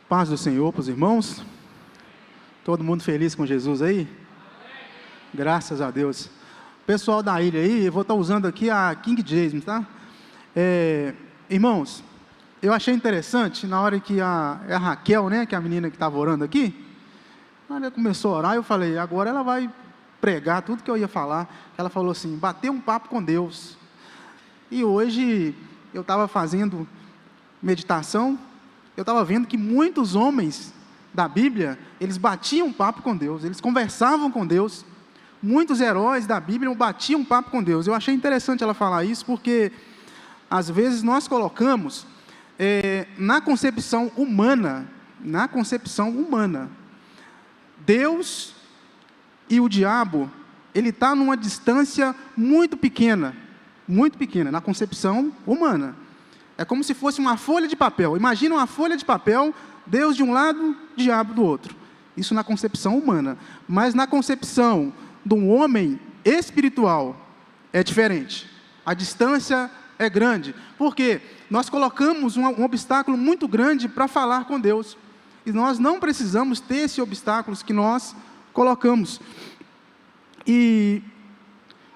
Paz do Senhor para os irmãos. Todo mundo feliz com Jesus aí? Graças a Deus. Pessoal da ilha aí, eu vou estar usando aqui a King James, tá? Irmãos, eu achei interessante, na hora que a Raquel, né, que é a menina que estava orando aqui, ela começou a orar, eu falei, agora ela vai pregar tudo que eu ia falar. Ela falou assim, bater um papo com Deus. E hoje, eu estava fazendo meditação, eu estava vendo que muitos homens da Bíblia, eles batiam um papo com Deus, eles conversavam com Deus. Muitos heróis da Bíblia batiam um papo com Deus. Eu achei interessante ela falar isso, porque às vezes nós colocamos na concepção humana, Deus e o diabo, ele está numa distância muito pequena, na concepção humana. É como se fosse uma folha de papel. Imagina uma folha de papel, Deus de um lado, diabo do outro. Isso na concepção humana. Mas na concepção de um homem espiritual é diferente. A distância é grande. Por quê? Nós colocamos um obstáculo muito grande para falar com Deus. E nós não precisamos ter esses obstáculos que nós colocamos. E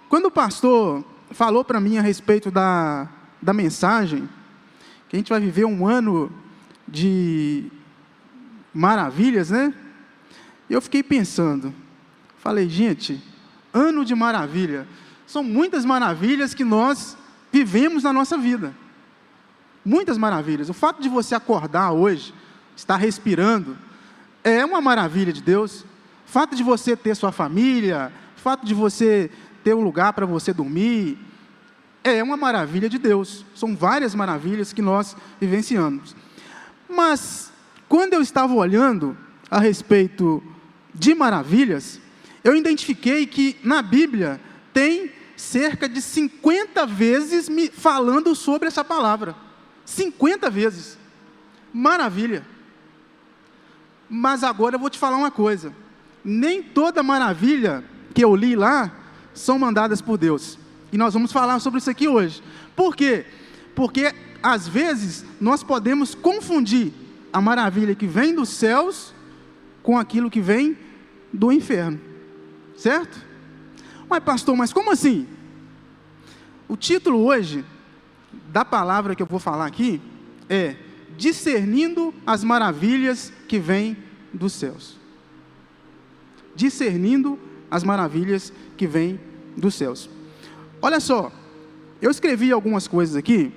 quando o pastor falou para mim a respeito da mensagem, que a gente vai viver um ano de maravilhas, né? Eu fiquei pensando, falei, gente, ano de maravilha, são muitas maravilhas que nós vivemos na nossa vida, muitas maravilhas. O fato de você acordar hoje, estar respirando, é uma maravilha de Deus. O fato de você ter sua família, o fato de você ter um lugar para você dormir, é uma maravilha de Deus. São várias maravilhas que nós vivenciamos. Mas, quando eu estava olhando a respeito de maravilhas, eu identifiquei que na Bíblia tem cerca de 50 vezes me falando sobre essa palavra. 50 vezes. Maravilha. Mas agora eu vou te falar uma coisa. Nem toda maravilha que eu li lá são mandadas por Deus. E nós vamos falar sobre isso aqui hoje. Por quê? Porque, às vezes, nós podemos confundir a maravilha que vem dos céus com aquilo que vem do inferno. Certo? Mas, pastor, mas como assim? O título hoje, da palavra que eu vou falar aqui, é Discernindo as maravilhas que vêm dos céus. Discernindo as maravilhas que vêm dos céus. Olha só, eu escrevi algumas coisas aqui,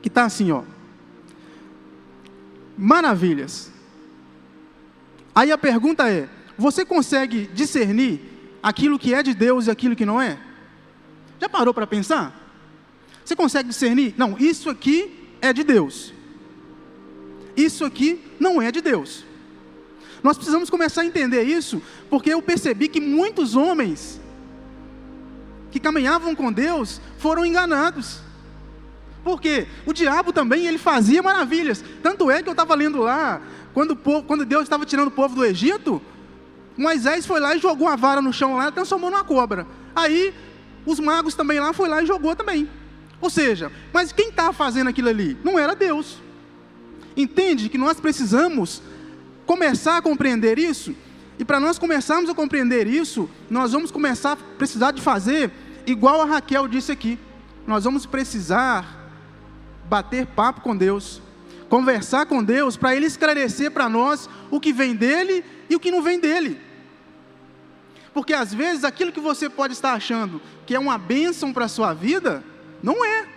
que está assim, ó. Maravilhas. Aí a pergunta é, você consegue discernir aquilo que é de Deus e aquilo que não é? Já parou para pensar? Você consegue discernir? Não, isso aqui é de Deus. Isso aqui não é de Deus. Nós precisamos começar a entender isso, porque eu percebi que muitos homens que caminhavam com Deus, foram enganados. Por quê? O diabo também, ele fazia maravilhas. Tanto é que eu estava lendo lá, quando Deus estava tirando o povo do Egito, Moisés foi lá e jogou a vara no chão lá, e transformou numa cobra. Aí, os magos também lá, foi lá e jogou também. Ou seja, mas quem estava fazendo aquilo ali? Não era Deus. Entende que nós precisamos começar a compreender isso? E para nós começarmos a compreender isso, nós vamos começar a precisar de fazer igual a Raquel disse aqui. Nós vamos precisar bater papo com Deus, conversar com Deus, para Ele esclarecer para nós o que vem dEle e o que não vem dEle. Porque às vezes aquilo que você pode estar achando que é uma bênção para a sua vida, não é.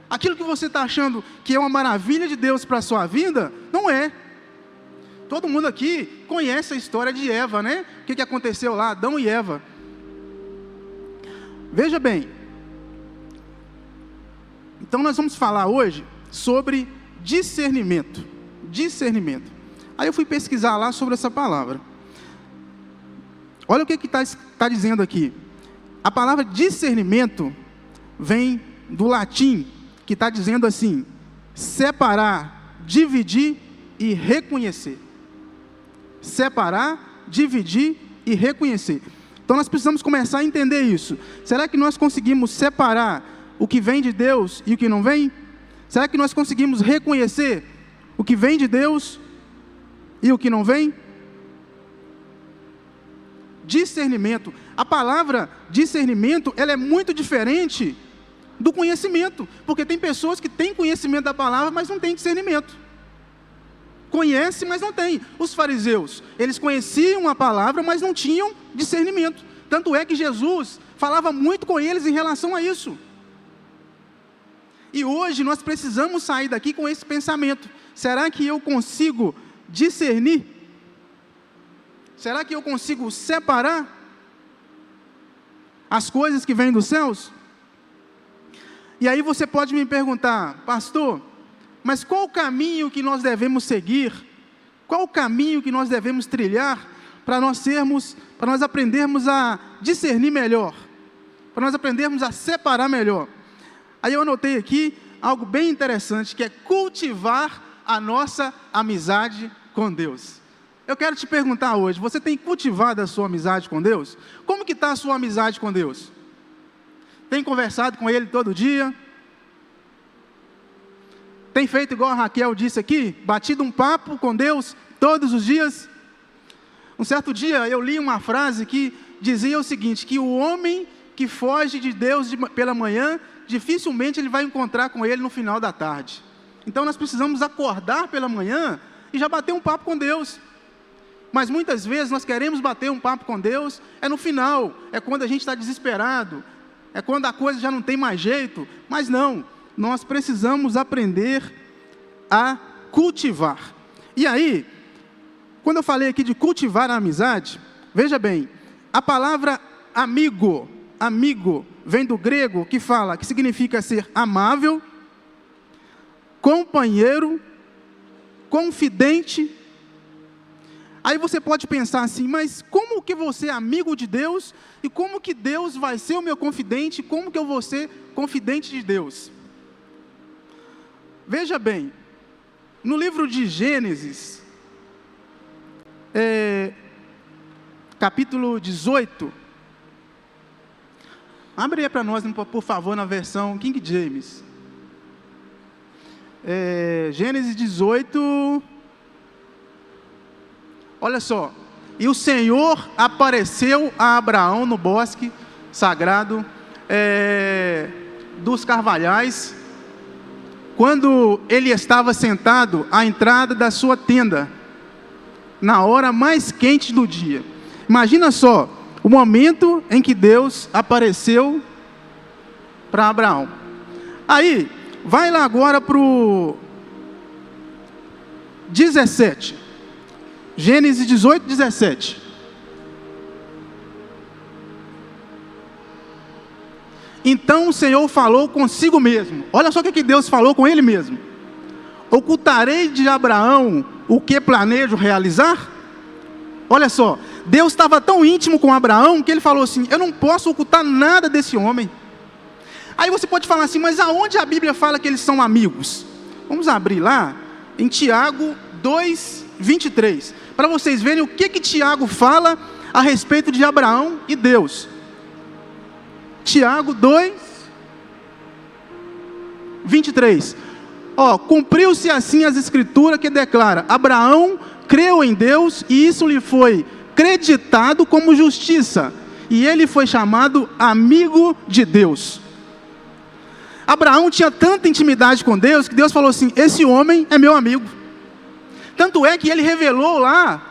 Aquilo que você está achando que é uma maravilha de Deus para a sua vida, não é. Todo mundo aqui conhece a história de Eva, né? O que aconteceu lá, Adão e Eva. Veja bem. Então nós vamos falar hoje sobre discernimento. Discernimento. Aí eu fui pesquisar lá sobre essa palavra. Olha o que está dizendo aqui. A palavra discernimento vem do latim, que está dizendo assim, separar, dividir e reconhecer. Separar, dividir e reconhecer. Então nós precisamos começar a entender isso. Será que nós conseguimos separar o que vem de Deus e o que não vem? Será que nós conseguimos reconhecer o o que vem de Deus e o que não vem? Discernimento. A palavra discernimento, ela é muito diferente do conhecimento, porque tem pessoas que têm conhecimento da palavra, mas não têm discernimento. Conhece, mas não tem. Os fariseus, eles conheciam a palavra, mas não tinham discernimento. Tanto é que Jesus falava muito com eles em relação a isso. E hoje nós precisamos sair daqui com esse pensamento. Será que eu consigo discernir? Será que eu consigo separar as coisas que vêm dos céus? E aí você pode me perguntar, pastor, mas qual o caminho que nós devemos seguir? Qual o caminho que nós devemos trilhar para nós aprendermos a discernir melhor? Para nós aprendermos a separar melhor? Aí eu anotei aqui algo bem interessante, que é cultivar a nossa amizade com Deus. Eu quero te perguntar hoje, você tem cultivado a sua amizade com Deus? Como que está a sua amizade com Deus? Tem conversado com Ele todo dia? Tem feito igual a Raquel disse aqui? Batido um papo com Deus todos os dias? Um certo dia eu li uma frase que dizia o seguinte, que o homem que foge de Deus pela manhã, dificilmente ele vai encontrar com Ele no final da tarde. Então nós precisamos acordar pela manhã e já bater um papo com Deus. Mas muitas vezes nós queremos bater um papo com Deus, é no final, é quando a gente está desesperado, é quando a coisa já não tem mais jeito, mas não, nós precisamos aprender a cultivar. E aí, quando eu falei aqui de cultivar a amizade, veja bem, a palavra amigo vem do grego que significa ser amável, companheiro, confidente. Aí você pode pensar assim, mas como que você é amigo de Deus e como que Deus vai ser o meu confidente, como que eu vou ser confidente de Deus? Veja bem, no livro de Gênesis, capítulo 18, abre aí para nós, por favor, na versão King James. Gênesis 18... Olha só, e o Senhor apareceu a Abraão no bosque sagrado dos carvalhais, quando ele estava sentado à entrada da sua tenda, na hora mais quente do dia. Imagina só, o momento em que Deus apareceu para Abraão. Aí, vai lá agora para o 17. Gênesis 18, 17. Então o Senhor falou consigo mesmo. Olha só o que Deus falou com Ele mesmo. Ocultarei de Abraão o que planejo realizar? Olha só, Deus estava tão íntimo com Abraão que Ele falou assim, eu não posso ocultar nada desse homem. Aí você pode falar assim, mas aonde a Bíblia fala que eles são amigos? Vamos abrir lá, em Tiago 2, 23, para vocês verem o que Tiago fala a respeito de Abraão e Deus. Tiago 2, 23. Cumpriu-se assim as escrituras que declara, Abraão creu em Deus e isso lhe foi creditado como justiça, e ele foi chamado amigo de Deus. Abraão tinha tanta intimidade com Deus, que Deus falou assim, esse homem é meu amigo. Tanto é que ele revelou lá,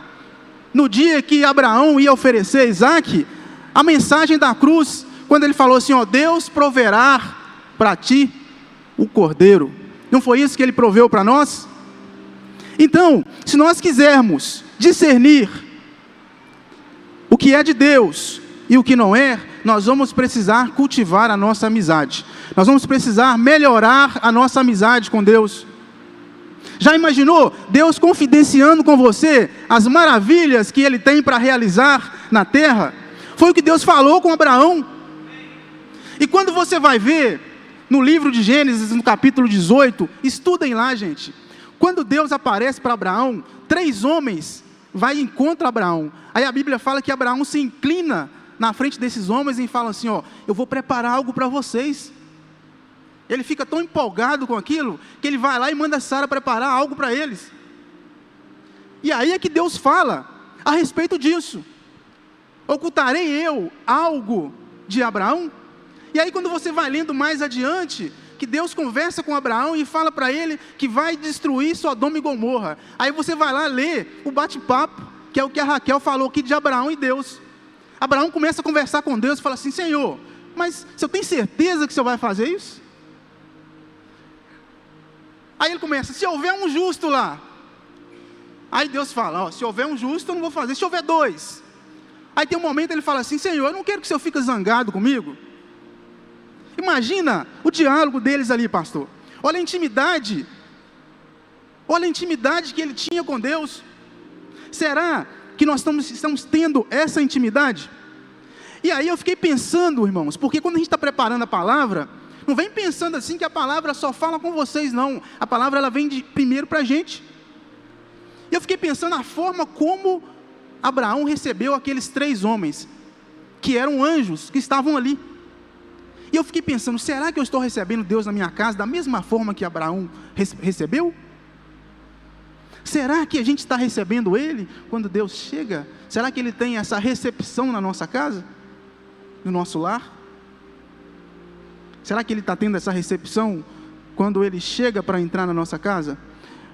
no dia que Abraão ia oferecer Isaac, a mensagem da cruz, quando ele falou assim, Deus proverá para ti o cordeiro. Não foi isso que ele proveu para nós? Então, se nós quisermos discernir o que é de Deus e o que não é, nós vamos precisar cultivar a nossa amizade. Nós vamos precisar melhorar a nossa amizade com Deus. Já imaginou Deus confidenciando com você as maravilhas que Ele tem para realizar na terra? Foi o que Deus falou com Abraão. E quando você vai ver no livro de Gênesis, no capítulo 18, estudem lá, gente. Quando Deus aparece para Abraão, 3 homens vai e encontra Abraão. Aí a Bíblia fala que Abraão se inclina na frente desses homens e fala assim, eu vou preparar algo para vocês. ele fica tão empolgado com aquilo, que ele vai lá e manda Sara preparar algo para eles. E aí é que Deus fala a respeito disso. Ocultarei eu algo de Abraão? E aí quando você vai lendo mais adiante, que Deus conversa com Abraão e fala para ele que vai destruir Sodoma e Gomorra. Aí você vai lá ler o bate-papo, que é o que a Raquel falou aqui de Abraão e Deus. Abraão começa a conversar com Deus e fala assim: Senhor, mas você tem certeza que o Senhor vai fazer isso? Aí ele começa: se houver um justo lá. Aí Deus fala: ó, se houver um justo eu não vou fazer, se houver 2. Aí tem um momento ele fala assim: Senhor, eu não quero que o Senhor fique zangado comigo. Imagina o diálogo deles ali, pastor. Olha a intimidade que ele tinha com Deus. Será que nós estamos tendo essa intimidade? E aí eu fiquei pensando, irmãos, porque quando a gente está preparando a palavra, não vem pensando assim que a palavra só fala com vocês, não. A palavra ela vem primeiro para a gente. E eu fiquei pensando na forma como Abraão recebeu aqueles 3 homens, que eram anjos, que estavam ali. E eu fiquei pensando, será que eu estou recebendo Deus na minha casa da mesma forma que Abraão recebeu? Será que a gente está recebendo Ele quando Deus chega? Será que Ele tem essa recepção na nossa casa? No nosso lar? Será que Ele está tendo essa recepção quando Ele chega para entrar na nossa casa?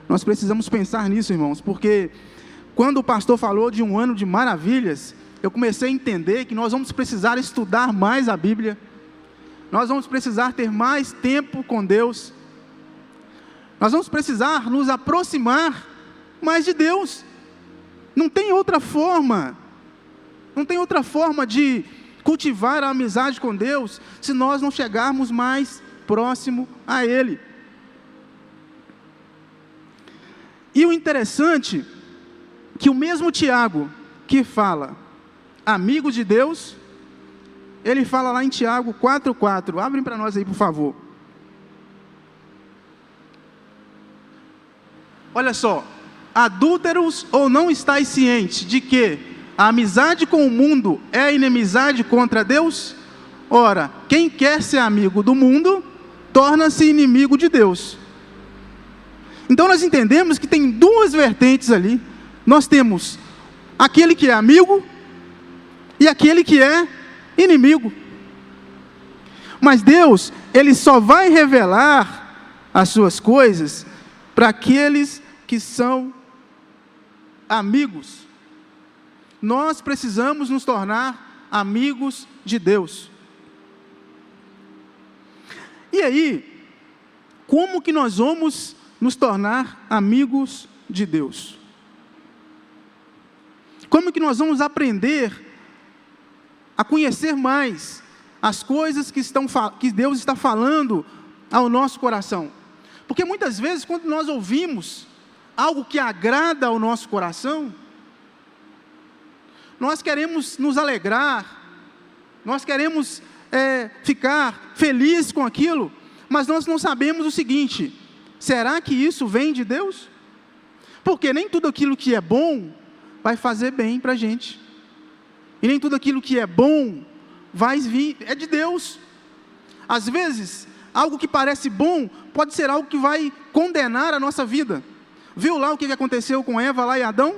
Nós precisamos pensar nisso, irmãos, porque quando o pastor falou de um ano de maravilhas, eu comecei a entender que nós vamos precisar estudar mais a Bíblia. Nós vamos precisar ter mais tempo com Deus. Nós vamos precisar nos aproximar mais de Deus. Não tem outra forma. Não tem outra forma de cultivar a amizade com Deus se nós não chegarmos mais próximo a Ele. E o interessante é que o mesmo Tiago que fala amigo de Deus, ele fala lá em Tiago 4,4. Abrem para nós aí, por favor. Olha só. Adúlteros, ou não estáis cientes de que a amizade com o mundo é inimizade contra Deus? Ora, quem quer ser amigo do mundo, torna-se inimigo de Deus. Então nós entendemos que tem 2 vertentes ali. Nós temos aquele que é amigo e aquele que é inimigo. Mas Deus, Ele só vai revelar as suas coisas para aqueles que são amigos. Nós precisamos nos tornar amigos de Deus. E aí, como que nós vamos nos tornar amigos de Deus? Como que nós vamos aprender a conhecer mais as coisas que Deus está falando ao nosso coração? Porque muitas vezes, quando nós ouvimos algo que agrada ao nosso coração, nós queremos nos alegrar, nós queremos ficar felizes com aquilo, mas nós não sabemos o seguinte: será que isso vem de Deus? Porque nem tudo aquilo que é bom vai fazer bem para a gente, e nem tudo aquilo que é bom vai vir, é de Deus. Às vezes, algo que parece bom, pode ser algo que vai condenar a nossa vida. Viu lá o que aconteceu com Eva lá e Adão?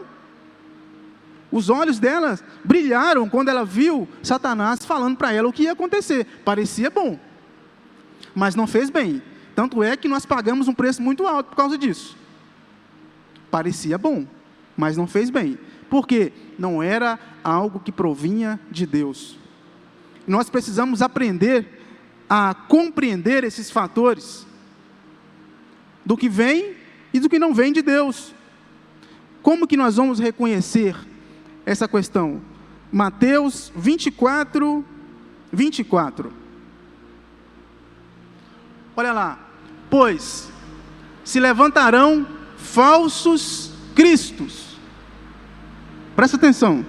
Os olhos dela brilharam quando ela viu Satanás falando para ela o que ia acontecer. Parecia bom, mas não fez bem. Tanto é que nós pagamos um preço muito alto por causa disso. Parecia bom, mas não fez bem. Por quê? Não era algo que provinha de Deus. Nós precisamos aprender a compreender esses fatores, do que vem e do que não vem de Deus. Como que nós vamos reconhecer essa questão? Mateus 24, 24. Olha lá. Pois se levantarão falsos cristos. Presta atenção.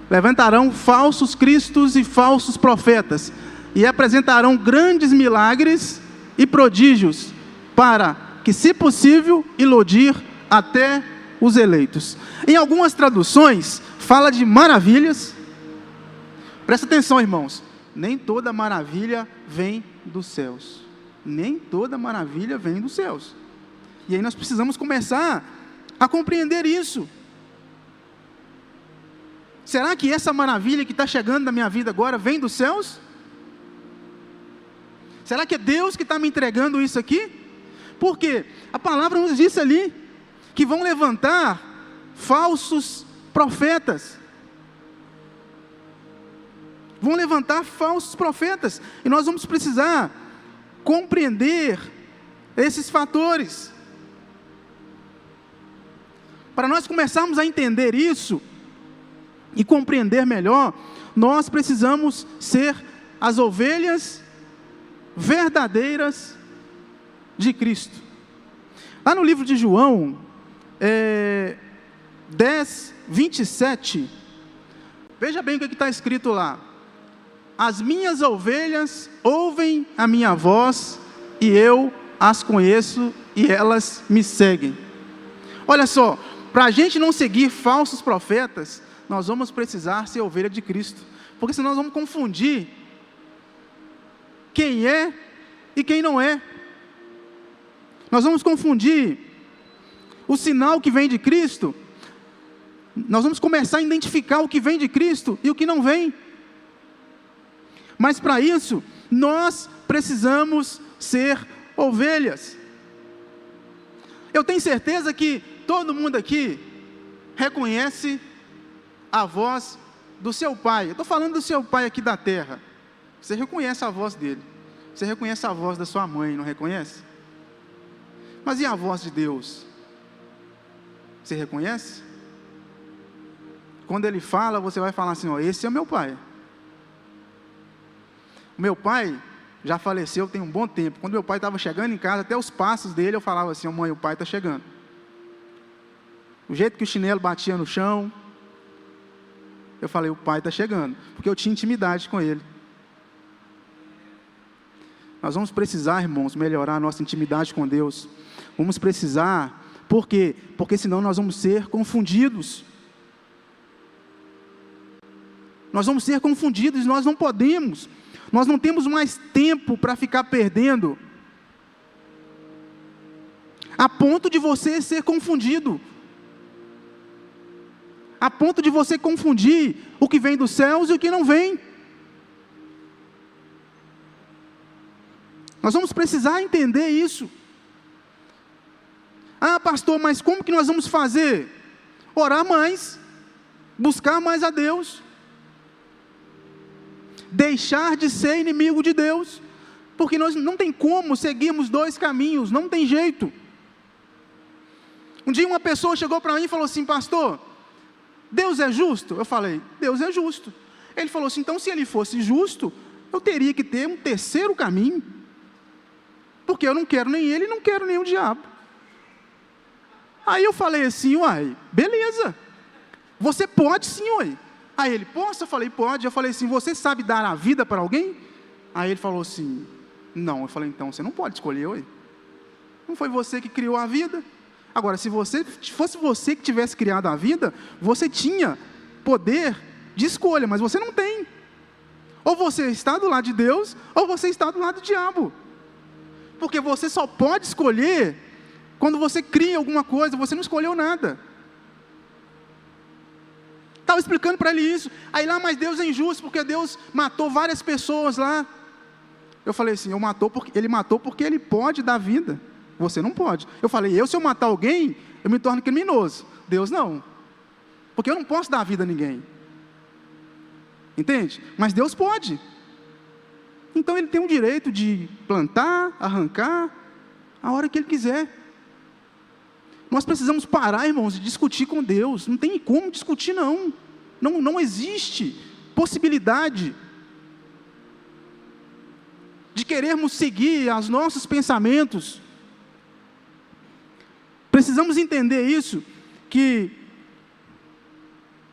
Levantarão falsos cristos e falsos profetas, e apresentarão grandes milagres e prodígios, para que, se possível, iludir até os eleitos. Em algumas traduções, fala de maravilhas. Presta atenção, irmãos. Nem toda maravilha vem dos céus. nem toda maravilha vem dos céus. E aí nós precisamos começar a compreender isso. Será que essa maravilha que está chegando na minha vida agora vem dos céus? Será que é Deus que está me entregando isso aqui? Por quê? A palavra nos disse ali que vão levantar falsos profetas. Vão levantar falsos profetas. E nós vamos precisar compreender esses fatores. Para nós começarmos a entender isso e compreender melhor, nós precisamos ser as ovelhas verdadeiras de Cristo. Lá no livro de João, 10, 27, veja bem o que está escrito lá. As minhas ovelhas ouvem a minha voz, e eu as conheço, e elas me seguem. Olha só, para a gente não seguir falsos profetas, nós vamos precisar ser ovelha de Cristo, porque senão nós vamos confundir quem é e quem não é. Nós vamos confundir o sinal que vem de Cristo. Nós vamos começar a identificar o que vem de Cristo e o que não vem. Mas para isso, nós precisamos ser ovelhas. Eu tenho certeza que todo mundo aqui reconhece a voz do seu pai. Eu estou falando do seu pai aqui da terra. Você reconhece a voz dele. Você reconhece a voz da sua mãe, não reconhece? Mas e a voz de Deus? Você reconhece? Quando ele fala, você vai falar assim, ó, esse é o meu pai. O meu pai já faleceu tem um bom tempo. Quando meu pai estava chegando em casa, até os passos dele, eu falava assim, ó, mãe, o pai está chegando. O jeito que o chinelo batia no chão, eu falei, o pai está chegando. Porque eu tinha intimidade com ele. Nós vamos precisar, irmãos, melhorar a nossa intimidade com Deus. Vamos precisar, por quê? Porque senão nós vamos ser confundidos. Nós vamos ser confundidos, nós não podemos. Nós não temos mais tempo para ficar perdendo. A ponto de você ser confundido. A ponto de você confundir o que vem dos céus e o que não vem. Nós vamos precisar entender isso. Ah, pastor, mas como que nós vamos fazer? Orar mais, buscar mais a Deus, deixar de ser inimigo de Deus, porque nós não tem como seguirmos dois caminhos, não tem jeito. Um dia uma pessoa chegou para mim e falou assim, pastor, Deus é justo? Eu falei, Deus é justo. Ele falou assim, então se ele fosse justo, eu teria que ter um terceiro caminho, porque eu não quero nem ele, não quero nem o diabo. Aí eu falei assim, uai, beleza, você pode sim, uai. Aí ele, posso? Eu falei, pode. Eu falei assim, você sabe dar a vida para alguém? Aí ele falou assim, não. Eu falei, então você não pode escolher, uai. Não foi você que criou a vida. Agora, se fosse você que tivesse criado a vida, você tinha poder de escolha, mas você não tem. Ou você está do lado de Deus, ou você está do lado do diabo. Porque você só pode escolher quando você cria alguma coisa, você não escolheu nada. Estava explicando para ele isso. Aí lá, mas Deus é injusto, porque Deus matou várias pessoas lá. Eu falei assim, ele matou porque ele pode dar vida. Você não pode. Eu falei, se eu matar alguém, eu me torno criminoso. Deus não. Porque eu não posso dar vida a ninguém. Entende? Mas Deus pode. Então ele tem o direito de plantar, arrancar, a hora que ele quiser. Nós precisamos parar, irmãos, de discutir com Deus. Não tem como discutir, não. Não existe possibilidade de querermos seguir os nossos pensamentos. Precisamos entender isso, que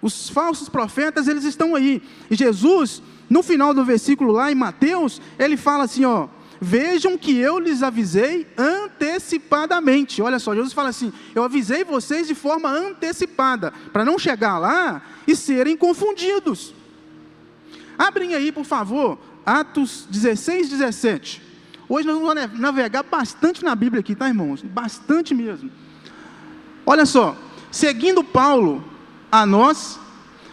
os falsos profetas, eles estão aí. E Jesus, no final do versículo lá em Mateus, ele fala assim, ó, vejam que eu lhes avisei antecipadamente. Olha só, Jesus fala assim, eu avisei vocês de forma antecipada, para não chegar lá e serem confundidos. Abrem aí, por favor, Atos 16, 17. Hoje nós vamos navegar bastante na Bíblia aqui, tá, irmãos? Bastante mesmo. Olha só, seguindo Paulo a nós,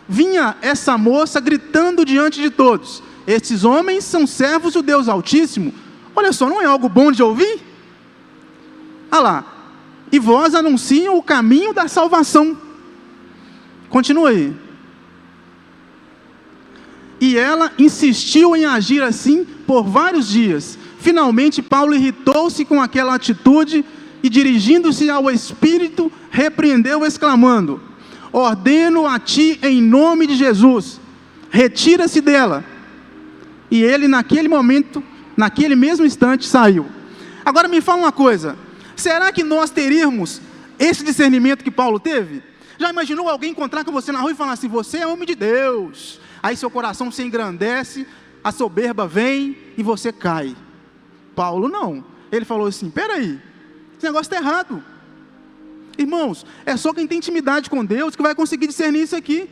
vinha essa moça gritando diante de todos: esses homens são servos do Deus Altíssimo. Olha só, não é algo bom de ouvir? Olha lá, e vós anunciam o caminho da salvação. Continua aí. E ela insistiu em agir assim por vários dias. Finalmente, Paulo irritou-se com aquela atitude e, dirigindo-se ao Espírito, repreendeu, exclamando: ordeno a ti em nome de Jesus, retira-se dela. E ele, naquele momento, naquele mesmo instante, saiu. Agora me fala uma coisa: será que nós teríamos esse discernimento que Paulo teve? Já imaginou alguém encontrar com você na rua e falar assim: você é homem de Deus? Aí seu coração se engrandece, a soberba vem e você cai. Paulo não. Ele falou assim: peraí, esse negócio está errado. Irmãos, é só quem tem intimidade com Deus que vai conseguir discernir isso aqui.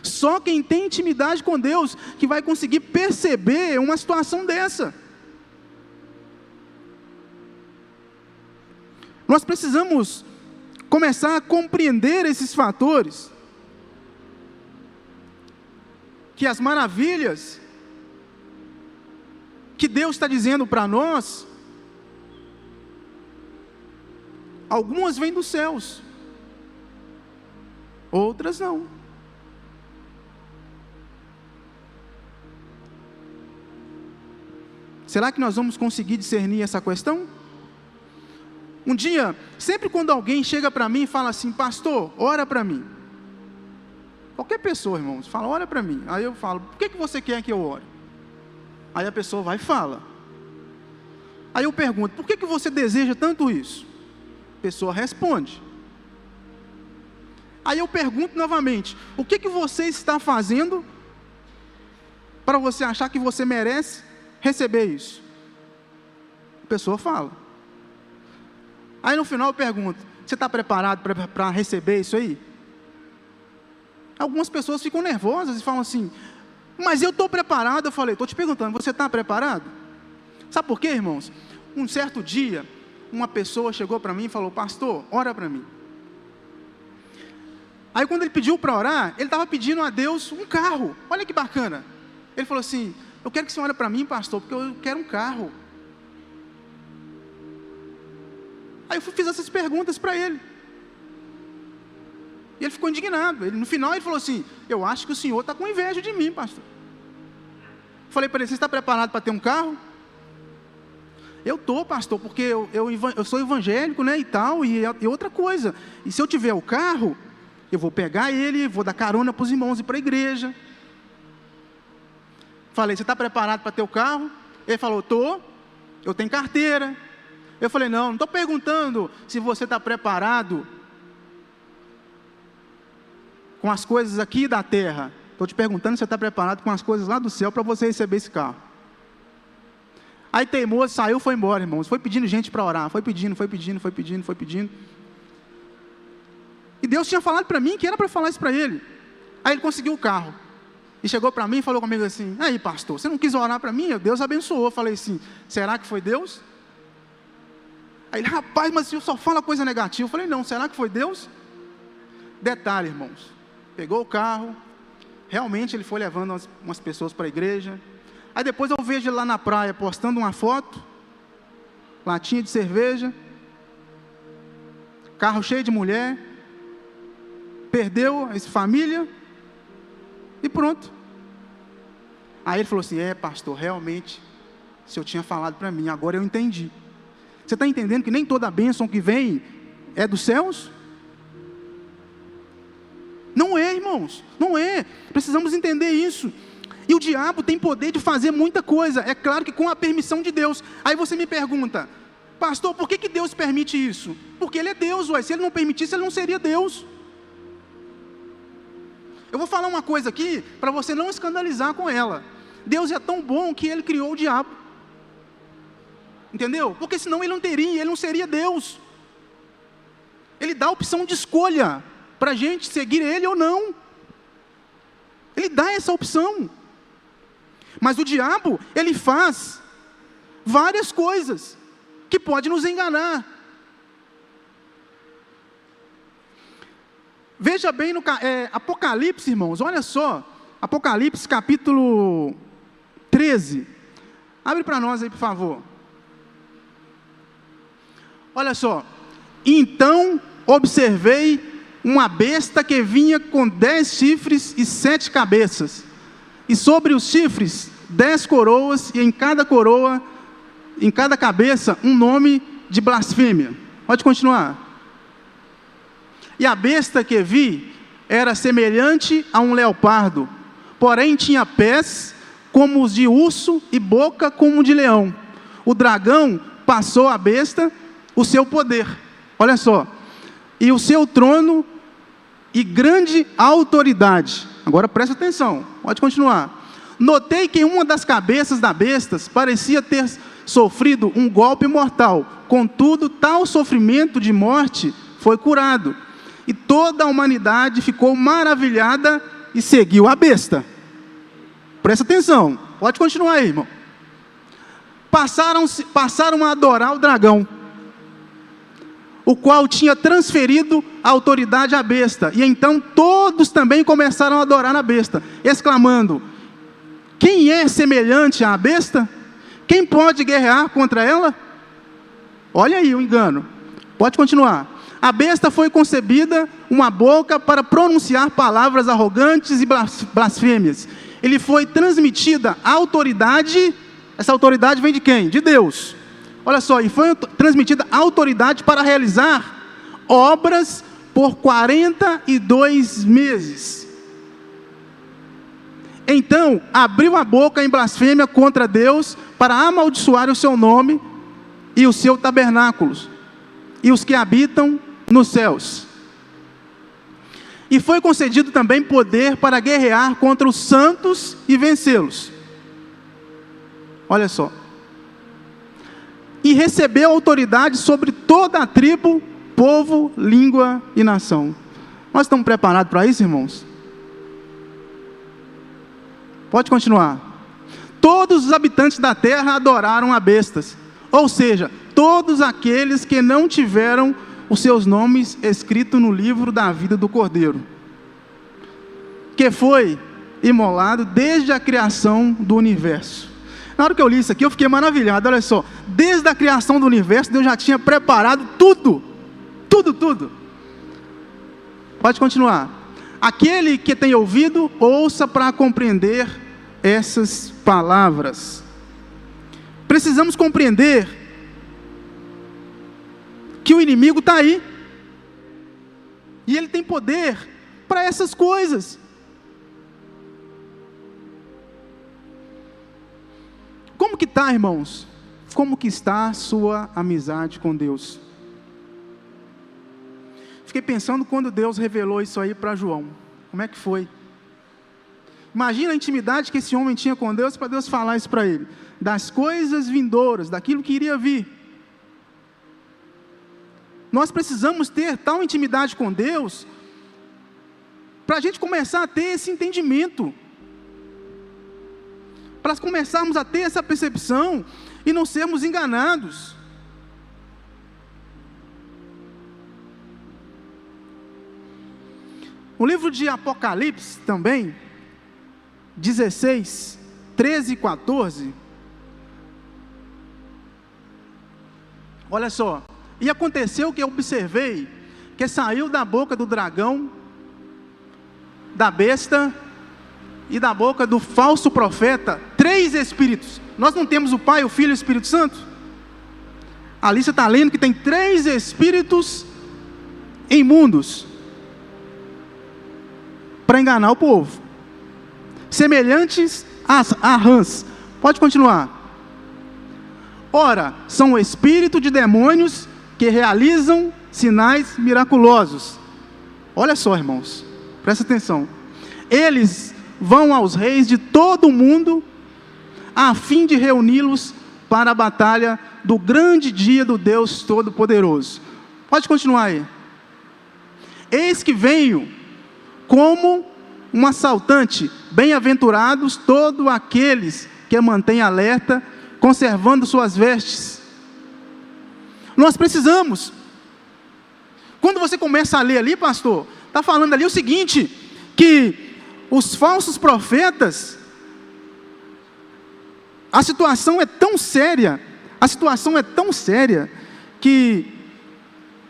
Só quem tem intimidade com Deus que vai conseguir perceber uma situação dessa. Nós precisamos começar a compreender esses fatores, que as maravilhas que Deus está dizendo para nós, algumas vêm dos céus, outras não. Será que nós vamos conseguir discernir essa questão? Um dia, sempre quando alguém chega para mim e fala assim: pastor, ora para mim. Qualquer pessoa, irmãos, fala: ora para mim. Aí eu falo: por que você quer que eu ore? Aí a pessoa vai e fala. Aí eu pergunto: por que você deseja tanto isso? A pessoa responde. Aí eu pergunto novamente: o que você está fazendo para você achar que você merece receber isso? A pessoa fala. Aí no final eu pergunto: você está preparado para receber isso aí? Algumas pessoas ficam nervosas e falam assim: mas eu estou preparado. Eu falei: estou te perguntando, você está preparado? Sabe por quê, irmãos? Um certo dia, uma pessoa chegou para mim e falou: pastor, ora para mim. Aí quando ele pediu para orar, ele estava pedindo a Deus um carro. Olha que bacana. Ele falou assim: eu quero que você ore para mim, pastor, porque eu quero um carro. Aí eu fiz essas perguntas para ele. E ele ficou indignado. No final ele falou assim: eu acho que o senhor está com inveja de mim, pastor. Falei para ele: você está preparado para ter um carro? Eu estou, pastor, porque eu sou evangélico, né, e tal, e outra coisa. E se eu tiver o carro, eu vou pegar ele, vou dar carona para os irmãos e para a igreja. Falei: você está preparado para ter o carro? Ele falou: estou, eu tenho carteira. Eu falei: não estou perguntando se você está preparado com as coisas aqui da terra. Estou te perguntando se você está preparado com as coisas lá do céu para você receber esse carro. Aí teimoso, saiu, foi embora, irmãos. Foi pedindo gente para orar. Foi pedindo. E Deus tinha falado para mim que era para falar isso para ele. Aí ele conseguiu o carro. E chegou para mim e falou comigo assim: aí, pastor, você não quis orar para mim? Deus abençoou. Eu falei assim: será que foi Deus? Aí ele: rapaz, mas o senhor só fala coisa negativa. Eu falei: não, será que foi Deus? Detalhe, irmãos. Pegou o carro. Realmente ele foi levando umas pessoas para a igreja. Aí depois eu vejo ele lá na praia postando uma foto, latinha de cerveja, carro cheio de mulher, perdeu a família e pronto. Aí ele falou assim: pastor, realmente, se eu tinha falado para mim, agora eu entendi. Você está entendendo que nem toda bênção que vem é dos céus? Não é, irmãos, não é. Precisamos entender isso. E o diabo tem poder de fazer muita coisa, é claro que com a permissão de Deus. Aí você me pergunta: pastor, por que Deus permite isso? Porque Ele é Deus, ué. Se Ele não permitisse, Ele não seria Deus. Eu vou falar uma coisa aqui, para você não escandalizar com ela. Deus é tão bom que Ele criou o diabo. Entendeu? Porque senão Ele não seria Deus. Ele dá a opção de escolha, para a gente seguir Ele ou não. Ele dá essa opção. Mas o diabo, ele faz várias coisas que podem nos enganar. Veja bem no Apocalipse, irmãos, olha só, Apocalipse capítulo 13, abre para nós aí, por favor. Olha só, então observei uma besta que vinha com 10 chifres e 7 cabeças, e sobre os chifres 10 coroas, e em cada coroa, em cada cabeça, um nome de blasfêmia. Pode continuar. E a besta que vi era semelhante a um leopardo, porém tinha pés como os de urso e boca como de leão. O dragão passou à besta o seu poder, olha só, e o seu trono e grande autoridade. Agora presta atenção, pode continuar. Notei que uma das cabeças da besta parecia ter sofrido um golpe mortal, contudo tal sofrimento de morte foi curado, e toda a humanidade ficou maravilhada e seguiu a besta. Presta atenção, pode continuar aí, irmão. Passaram a adorar o dragão, o qual tinha transferido a autoridade à besta, e então todos também começaram a adorar a besta, exclamando: quem é semelhante à besta? Quem pode guerrear contra ela? Olha aí o engano, pode continuar. A besta foi concebida uma boca para pronunciar palavras arrogantes e blasfêmias. Ele foi transmitida a autoridade, essa autoridade vem de quem? De Deus. Olha só, e foi transmitida a autoridade para realizar obras por 42 meses. Então, abriu a boca em blasfêmia contra Deus para amaldiçoar o seu nome e o seu tabernáculo, e os que habitam nos céus. E foi concedido também poder para guerrear contra os santos e vencê-los. Olha só. E recebeu autoridade sobre toda a tribo, povo, língua e nação. Nós estamos preparados para isso, irmãos? Pode continuar. Todos os habitantes da terra adoraram a bestas, ou seja, todos aqueles que não tiveram os seus nomes escritos no livro da vida do Cordeiro, que foi imolado desde a criação do universo. Na hora que eu li isso aqui, eu fiquei maravilhado. Olha só, desde a criação do universo, Deus já tinha preparado tudo. Pode continuar. Aquele que tem ouvido, ouça para compreender essas palavras. Precisamos compreender que o inimigo está aí, e ele tem poder para essas coisas. Como que está, irmãos? Como que está a sua amizade com Deus? Fiquei pensando quando Deus revelou isso aí para João. Como é que foi? Imagina a intimidade que esse homem tinha com Deus, para Deus falar isso para ele. Das coisas vindouras, daquilo que iria vir. Nós precisamos ter tal intimidade com Deus, para a gente começar a ter esse entendimento. Para começarmos a ter essa percepção e não sermos enganados. O livro de Apocalipse também, 16, 13 e 14. Olha só. E aconteceu que eu observei que saiu da boca do dragão, da besta e da boca do falso profeta 3 espíritos. Nós não temos o Pai, o Filho e o Espírito Santo? Ali você está lendo que tem 3 espíritos imundos para enganar o povo, semelhantes a rãs. Pode continuar. Ora, são o espírito de demônios que realizam sinais miraculosos. Olha só, irmãos, presta atenção. Eles vão aos reis de todo o mundo, a fim de reuni-los para a batalha do grande dia do Deus Todo-Poderoso. Pode continuar aí. Eis que venho como um assaltante, bem-aventurados todos aqueles que mantêm alerta conservando suas vestes. Nós precisamos. Quando você começa a ler ali, pastor, está falando ali o seguinte, que os falsos profetas, a situação é tão séria, que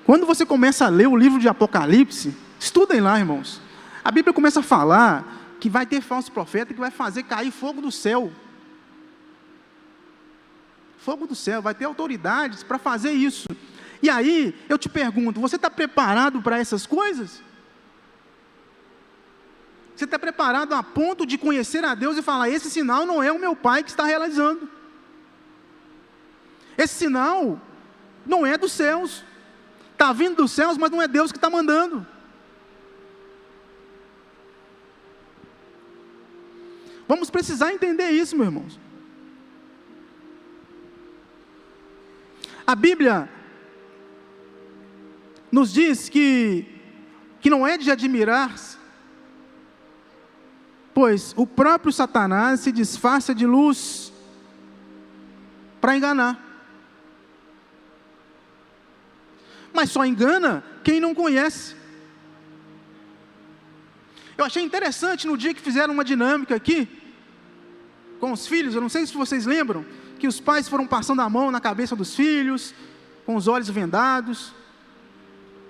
quando você começa a ler o livro de Apocalipse, estudem lá, irmãos, a Bíblia começa a falar que vai ter falso profeta que vai fazer cair fogo do céu. Fogo do céu, vai ter autoridades para fazer isso. E aí, eu te pergunto, você está preparado para essas coisas? Você está preparado a ponto de conhecer a Deus e falar, esse sinal não é o meu Pai que está realizando. Esse sinal não é dos céus. Está vindo dos céus, mas não é Deus que está mandando. Vamos precisar entender isso, meus irmãos. A Bíblia nos diz que não é de admirar-se, pois o próprio Satanás se disfarça de luz para enganar. Mas só engana quem não conhece. Eu achei interessante no dia que fizeram uma dinâmica aqui, com os filhos, eu não sei se vocês lembram, que os pais foram passando a mão na cabeça dos filhos, com os olhos vendados,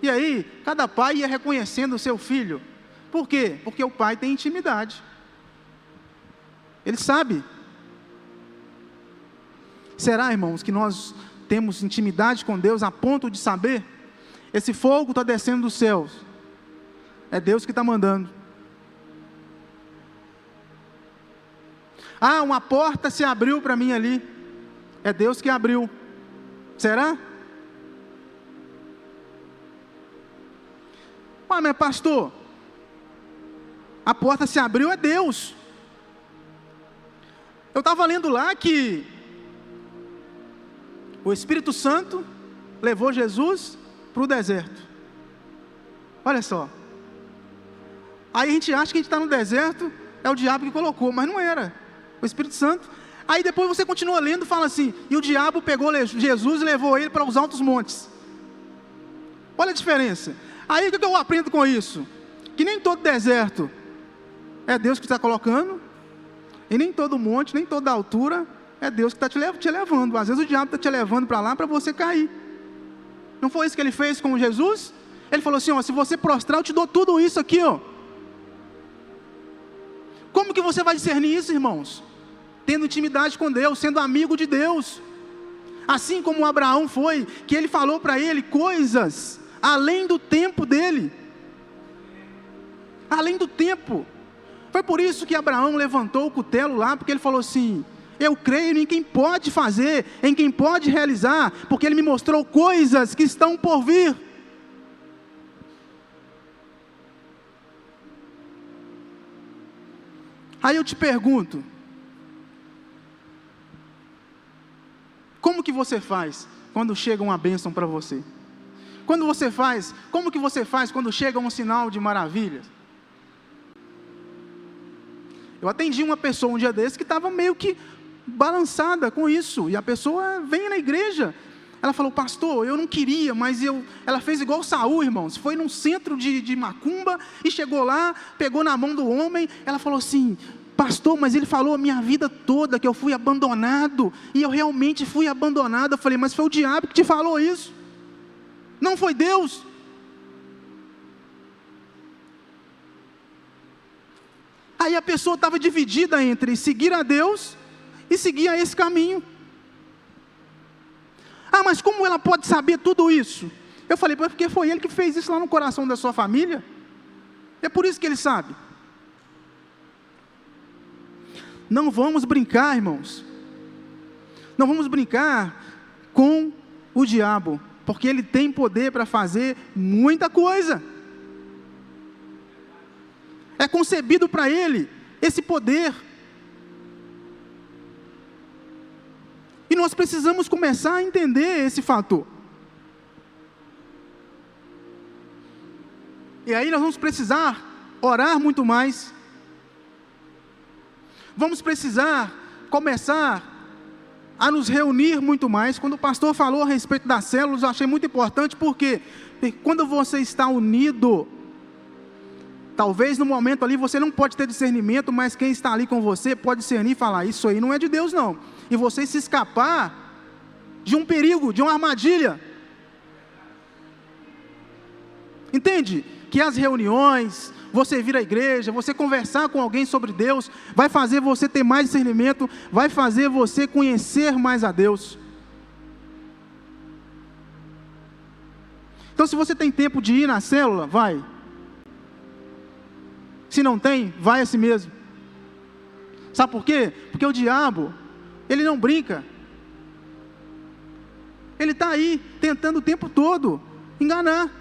e aí, cada pai ia reconhecendo o seu filho. Por quê? Porque o pai tem intimidade. Ele sabe. Será, irmãos, que nós temos intimidade com Deus a ponto de saber? Esse fogo está descendo dos céus. É Deus que está mandando. Ah, uma porta se abriu para mim ali. É Deus que abriu. Será? Ah, mas pastor, a porta se abriu, é Deus. Eu estava lendo lá que o Espírito Santo levou Jesus para o deserto. Olha só. Aí a gente acha que a gente está no deserto, é o diabo que colocou, mas não era. O Espírito Santo. Aí depois você continua lendo e fala assim, e o diabo pegou Jesus e levou ele para os altos montes. Olha a diferença. Aí o que eu aprendo com isso? Que nem todo deserto é Deus que está colocando, e nem todo monte, nem toda altura é Deus que está te levando. Às vezes o diabo está te levando para lá para você cair. Não foi isso que ele fez com Jesus? Ele falou assim, ó, se você prostrar eu te dou tudo isso aqui, ó. Como que você vai discernir isso, irmãos? Tendo intimidade com Deus, sendo amigo de Deus. Assim como Abraão foi, que ele falou para ele coisas além do tempo dele. Além do tempo. Foi por isso que Abraão levantou o cutelo lá, porque ele falou assim, eu creio em quem pode fazer, em quem pode realizar, porque ele me mostrou coisas que estão por vir. Aí eu te pergunto, como que você faz quando chega uma bênção para você? Como que você faz quando chega um sinal de maravilhas? Eu atendi uma pessoa um dia desse que estava meio que balançada com isso, e a pessoa vem na igreja, ela falou, pastor, eu não queria, mas ela fez igual Saul, irmãos, foi num centro de macumba, e chegou lá, pegou na mão do homem, ela falou assim, pastor, mas ele falou a minha vida toda que eu fui abandonado, e eu realmente fui abandonado. Eu falei, mas foi o diabo que te falou isso, não foi Deus. Aí a pessoa estava dividida entre seguir a Deus e seguir a esse caminho. Ah, mas como ela pode saber tudo isso? Eu falei, porque foi ele que fez isso lá no coração da sua família. É por isso que ele sabe. Não vamos brincar, irmãos. Não vamos brincar com o diabo, porque ele tem poder para fazer muita coisa. É concebido para ele esse poder. E nós precisamos começar a entender esse fator. E aí nós vamos precisar orar muito mais. Vamos precisar começar a nos reunir muito mais. Quando o pastor falou a respeito das células, eu achei muito importante, porque quando você está unido, talvez no momento ali você não pode ter discernimento, mas quem está ali com você pode discernir e falar, isso aí não é de Deus não, e você se escapar de um perigo, de uma armadilha. Entende? Que as reuniões, você vir à igreja, você conversar com alguém sobre Deus, vai fazer você ter mais discernimento, vai fazer você conhecer mais a Deus. Então, se você tem tempo de ir na célula, vai. Se não tem, vai assim mesmo. Sabe por quê? Porque o diabo, ele não brinca. Ele está aí, tentando o tempo todo enganar.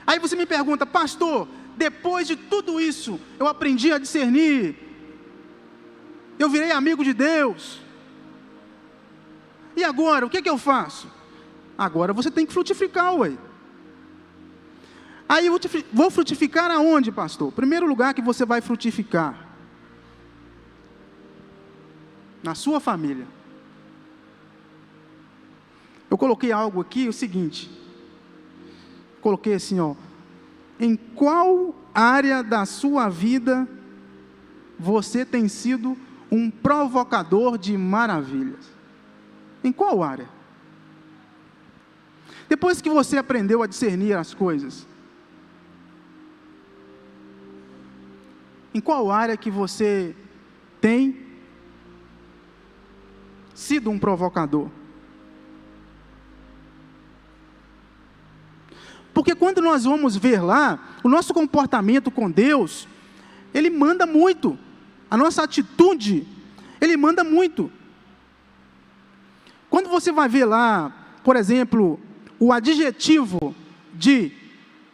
Aí você me pergunta, pastor, depois de tudo isso, eu aprendi a discernir, eu virei amigo de Deus, e agora, o que eu faço? Agora você tem que frutificar, ué. Aí eu vou frutificar aonde, pastor? Primeiro lugar que você vai frutificar, na sua família. Eu coloquei algo aqui, o seguinte, coloquei assim, ó, em qual área da sua vida você tem sido um provocador de maravilhas? Em qual área? Depois que você aprendeu a discernir as coisas, em qual área que você tem sido um provocador? Porque quando nós vamos ver lá, o nosso comportamento com Deus, Ele manda muito. A nossa atitude, Ele manda muito. Quando você vai ver lá, por exemplo, o adjetivo de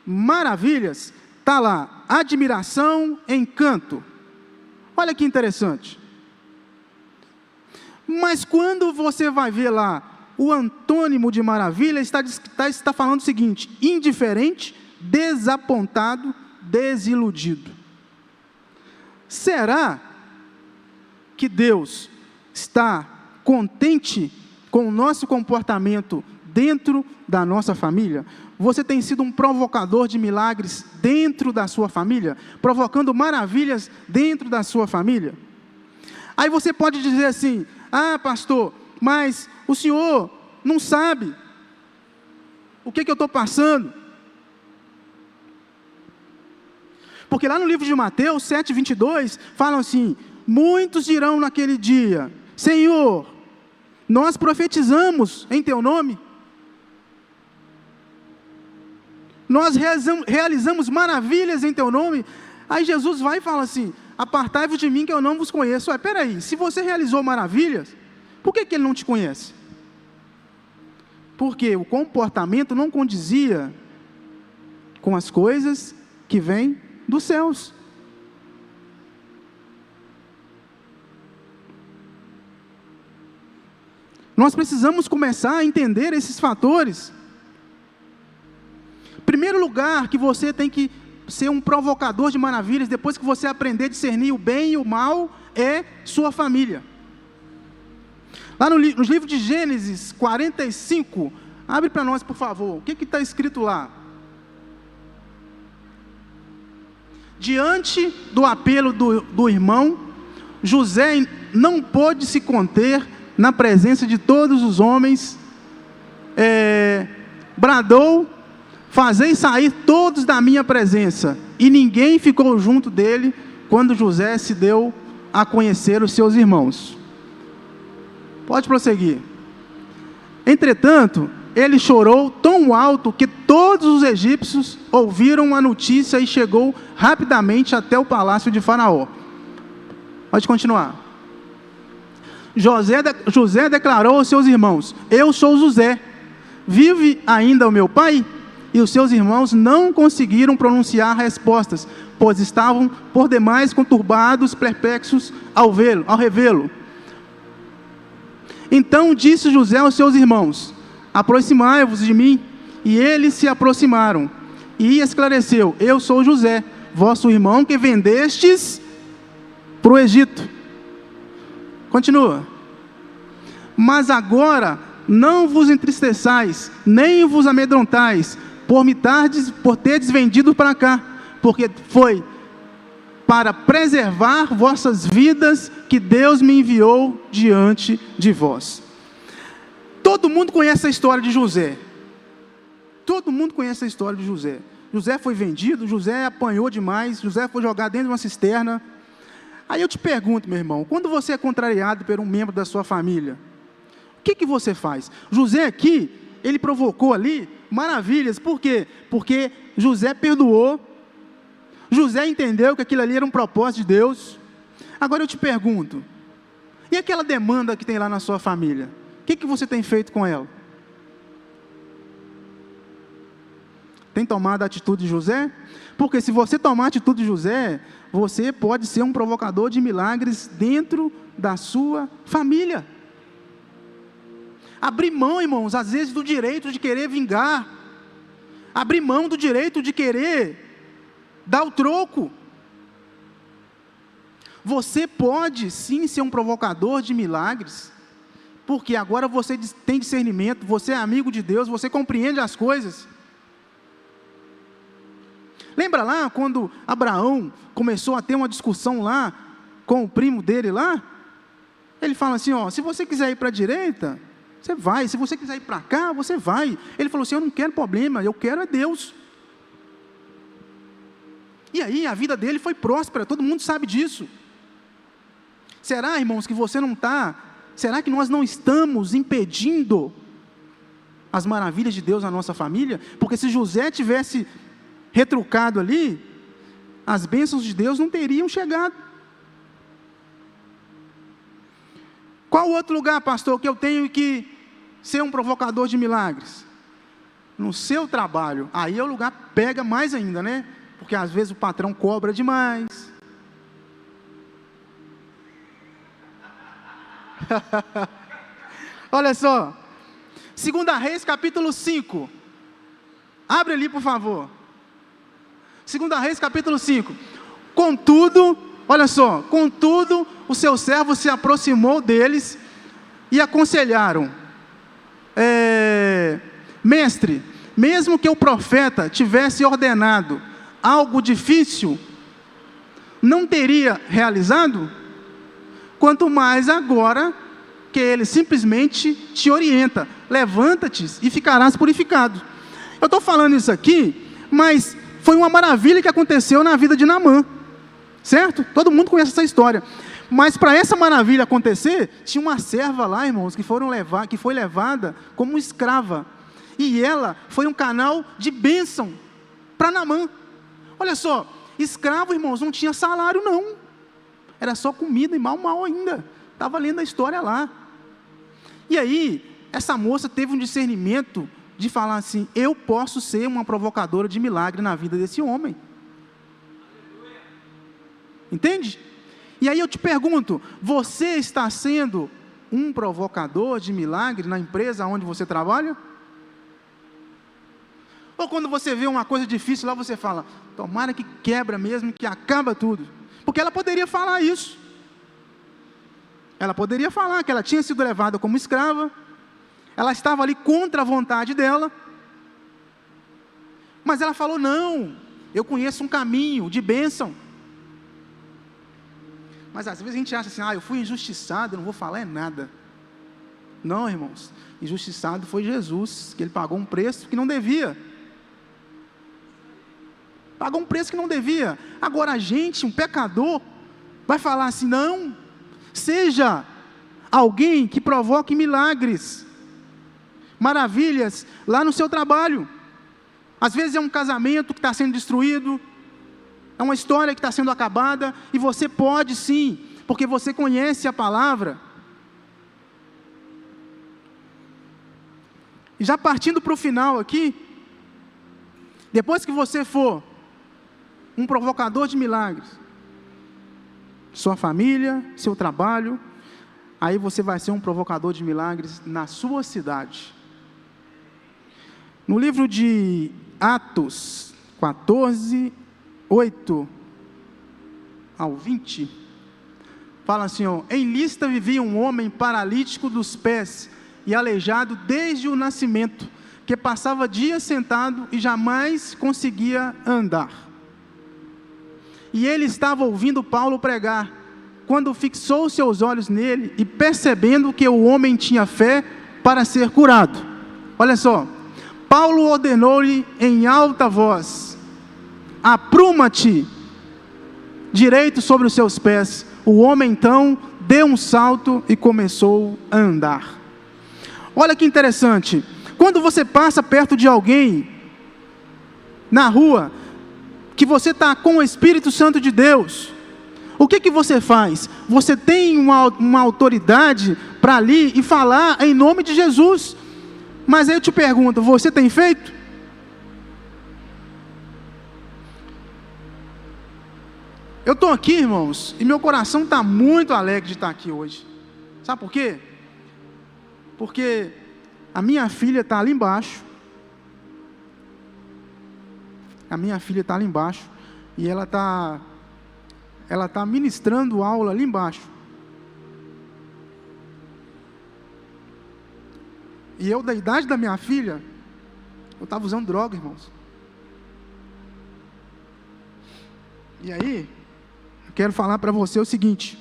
maravilhas, está lá, admiração, encanto. Olha que interessante. Mas quando você vai ver lá, o antônimo de maravilha está falando o seguinte, indiferente, desapontado, desiludido. Será que Deus está contente com o nosso comportamento dentro da nossa família? Você tem sido um provocador de milagres dentro da sua família? Provocando maravilhas dentro da sua família? Aí você pode dizer assim, ah, pastor, mas o senhor não sabe o que eu estou passando. Porque lá no livro de Mateus 7:22, falam assim, muitos dirão naquele dia, Senhor, nós profetizamos em teu nome, nós realizamos maravilhas em teu nome. Aí Jesus vai e fala assim, apartai-vos de mim que eu não vos conheço. Ué, peraí, se você realizou maravilhas, por que ele não te conhece? Porque o comportamento não condizia com as coisas que vêm dos céus. Nós precisamos começar a entender esses fatores. Primeiro lugar que você tem que ser um provocador de maravilhas, depois que você aprender a discernir o bem e o mal, é sua família. Lá no livro de Gênesis 45, abre para nós, por favor, o que está escrito lá? Diante do apelo do irmão, José não pôde se conter na presença de todos os homens, bradou, fazei sair todos da minha presença, e ninguém ficou junto dele, quando José se deu a conhecer os seus irmãos. Pode prosseguir. Entretanto, ele chorou tão alto que todos os egípcios ouviram a notícia e chegou rapidamente até o palácio de Faraó. Pode continuar. José declarou aos seus irmãos, eu sou José, vive ainda o meu pai? E os seus irmãos não conseguiram pronunciar respostas, pois estavam por demais conturbados, perplexos ao revê-lo. Então disse José aos seus irmãos, aproximai-vos de mim. E eles se aproximaram. E esclareceu, eu sou José, vosso irmão que vendestes para o Egito. Continua. Mas agora não vos entristeçais, nem vos amedrontais, por terdes vendido para cá, porque foi para preservar vossas vidas que Deus me enviou diante de vós. Todo mundo conhece a história de José. Todo mundo conhece a história de José. José foi vendido, José apanhou demais, José foi jogado dentro de uma cisterna. Aí eu te pergunto, meu irmão, quando você é contrariado por um membro da sua família, o que você faz? José aqui, ele provocou ali maravilhas. Por quê? Porque José perdoou, José entendeu que aquilo ali era um propósito de Deus. Agora eu te pergunto, e aquela demanda que tem lá na sua família? O que você tem feito com ela? Tem tomado a atitude de José? Porque se você tomar a atitude de José, você pode ser um provocador de milagres dentro da sua família. Abrir mão, irmãos, às vezes do direito de querer vingar. Abrir mão do direito de querer dar o troco. Você pode sim ser um provocador de milagres, porque agora você tem discernimento, você é amigo de Deus, você compreende as coisas. Lembra lá quando Abraão começou a ter uma discussão lá com o primo dele lá? Ele fala assim, ó, se você quiser ir para a direita, você vai, se você quiser ir para cá, você vai. Ele falou assim, eu não quero problema, eu quero é Deus. E aí a vida dele foi próspera, todo mundo sabe disso. Será, irmãos, que você não está, será que nós não estamos impedindo as maravilhas de Deus na nossa família? Porque se José tivesse retrucado ali, as bênçãos de Deus não teriam chegado. Qual outro lugar, pastor, que eu tenho que ser um provocador de milagres? No seu trabalho. Aí o lugar pega mais ainda, né? Porque às vezes o patrão cobra demais. Olha só, 2 Reis capítulo 5, abre ali por favor. 2 Reis capítulo 5, contudo, olha só, contudo o seu servo se aproximou deles e aconselharam, mestre, mesmo que o profeta tivesse ordenado algo difícil, não teria realizado? Quanto mais agora que ele simplesmente te orienta, levanta-te e ficarás purificado. Eu estou falando isso aqui, mas foi uma maravilha que aconteceu na vida de Naamã, certo? Todo mundo conhece essa história. Mas para essa maravilha acontecer, tinha uma serva lá, irmãos, que foi levada como escrava. E ela foi um canal de bênção para Naamã. Olha só, escravo, irmãos, não tinha salário não. Era só comida e mal ainda. Estava lendo a história lá. E aí, essa moça teve um discernimento de falar assim, eu posso ser uma provocadora de milagre na vida desse homem. Entende? E aí eu te pergunto, você está sendo um provocador de milagre na empresa onde você trabalha? Ou quando você vê uma coisa difícil lá, você fala, tomara que quebra mesmo, que acaba tudo. Porque ela poderia falar isso. Ela poderia falar que ela tinha sido levada como escrava, ela estava ali contra a vontade dela, mas ela falou, não, eu conheço um caminho de bênção. Mas às vezes a gente acha assim, eu fui injustiçado, eu não vou falar nada. Não, irmãos, injustiçado foi Jesus, que ele pagou um preço que não devia. Pagou um preço que não devia. Agora a gente, um pecador, vai falar assim, não, seja alguém que provoque milagres, maravilhas, lá no seu trabalho. Às vezes é um casamento que está sendo destruído, é uma história que está sendo acabada, e você pode sim, porque você conhece a palavra. E já partindo para o final aqui, depois que você for um provocador de milagres, sua família, seu trabalho, aí você vai ser um provocador de milagres na sua cidade. No livro de Atos 14, 8 ao 20, fala assim, ó, em Listra vivia um homem paralítico dos pés e aleijado desde o nascimento, que passava dias sentado e jamais conseguia andar. E ele estava ouvindo Paulo pregar, quando fixou seus olhos nele e percebendo que o homem tinha fé para ser curado. Olha só, Paulo ordenou-lhe em alta voz, apruma-te direito sobre os seus pés. O homem então deu um salto e começou a andar. Olha que interessante, quando você passa perto de alguém, na rua, que você está com o Espírito Santo de Deus, o que você faz? Você tem uma autoridade para ali e falar em nome de Jesus. Mas aí eu te pergunto, você tem feito? Eu estou aqui, irmãos, e meu coração está muito alegre de estar aqui hoje. Sabe por quê? Porque a minha filha está ali embaixo. A minha filha está ali embaixo. E ela está ministrando aula ali embaixo. E eu, da idade da minha filha, eu estava usando droga, irmãos. E aí, eu quero falar para você o seguinte.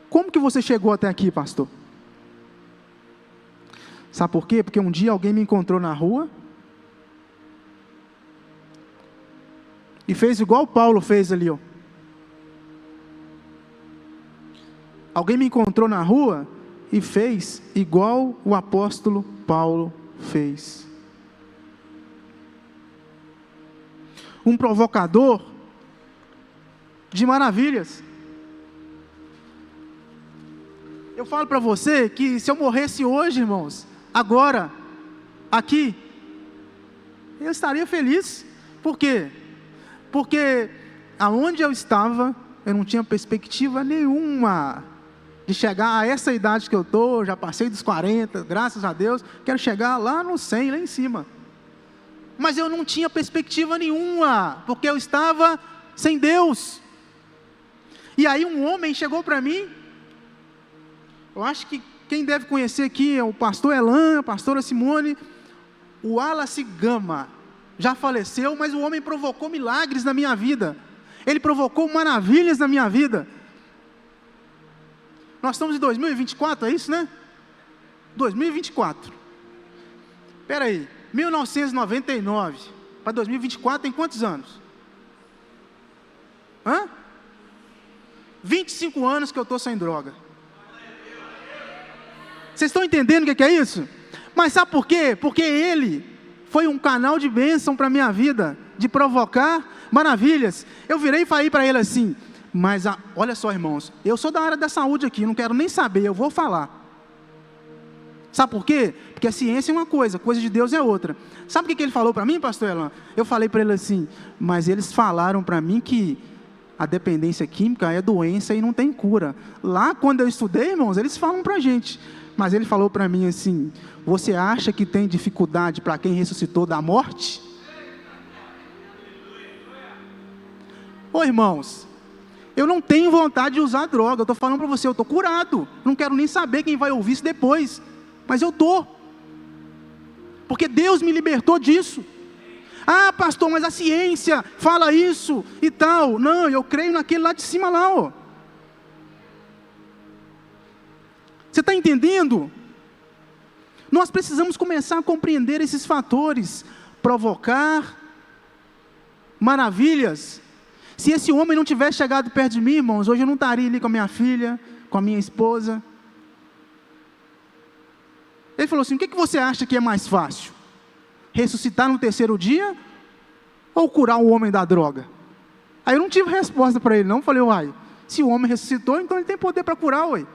Como que você chegou até aqui, pastor? Sabe por quê? Porque um dia alguém me encontrou na rua e fez igual Paulo fez ali, ó. Alguém me encontrou na rua e fez igual o apóstolo Paulo fez. Um provocador de maravilhas. Eu falo para você que se eu morresse hoje, irmãos, agora, aqui, eu estaria feliz. Por quê? Porque aonde eu estava, eu não tinha perspectiva nenhuma de chegar a essa idade que eu estou, já passei dos 40, graças a Deus, quero chegar lá no 100, lá em cima. Mas eu não tinha perspectiva nenhuma, porque eu estava sem Deus. E aí um homem chegou para mim, eu acho que quem deve conhecer aqui é o pastor Elan, a pastora Simone, o Wallace Gama, já faleceu, mas o homem provocou milagres na minha vida, ele provocou maravilhas na minha vida. Nós estamos em 2024, é isso, né? 2024. Espera aí, 1999 para 2024 tem quantos anos? 25 anos que eu estou sem droga. Vocês estão entendendo o que é isso? Mas sabe por quê? Porque ele foi um canal de bênção para a minha vida, de provocar maravilhas. Eu virei e falei para ele assim, mas olha só, irmãos, eu sou da área da saúde aqui, não quero nem saber, eu vou falar. Sabe por quê? Porque a ciência é uma coisa de Deus é outra. Sabe o que ele falou para mim, pastor Elan? Eu falei para ele assim, mas eles falaram para mim que a dependência química é doença e não tem cura. Lá quando eu estudei, irmãos, eles falam para a gente. Mas ele falou para mim assim, você acha que tem dificuldade para quem ressuscitou da morte? Ô irmãos, eu não tenho vontade de usar droga, eu estou falando para você, eu estou curado, não quero nem saber quem vai ouvir isso depois, mas eu estou, porque Deus me libertou disso. Ah pastor, mas a ciência fala isso e tal. Não, eu creio naquele lá de cima lá, ó. Você está entendendo? Nós precisamos começar a compreender esses fatores, provocar maravilhas. Se esse homem não tivesse chegado perto de mim, irmãos, hoje eu não estaria ali com a minha filha, com a minha esposa. Ele falou assim, o que você acha que é mais fácil? Ressuscitar no terceiro dia ou curar o homem da droga? Aí eu não tive resposta para ele não, falei, uai, se o homem ressuscitou, então ele tem poder para curar, uai.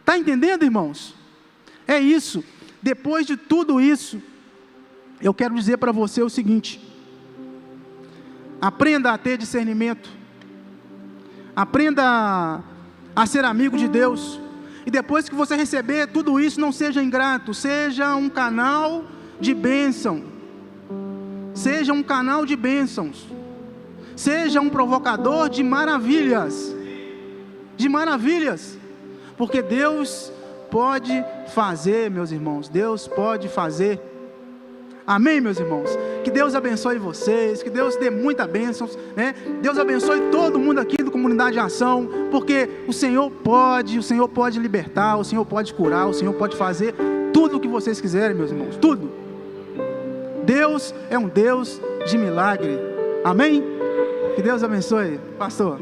Está entendendo, irmãos? É isso. Depois de tudo isso, eu quero dizer para você o seguinte, aprenda a ter discernimento, aprenda a ser amigo de Deus, e depois que você receber tudo isso, não seja ingrato, seja um canal de bênção, seja um canal de bênçãos, Seja um provocador de maravilhas. De maravilhas. Porque Deus pode fazer, meus irmãos. Deus pode fazer. Amém, meus irmãos? Que Deus abençoe vocês, que Deus dê muita bênção, né? Deus abençoe todo mundo aqui do Comunidade de Ação, porque o Senhor pode libertar, o Senhor pode curar, o Senhor pode fazer tudo o que vocês quiserem, meus irmãos, tudo. Deus é um Deus de milagre. Amém? Que Deus abençoe, pastor.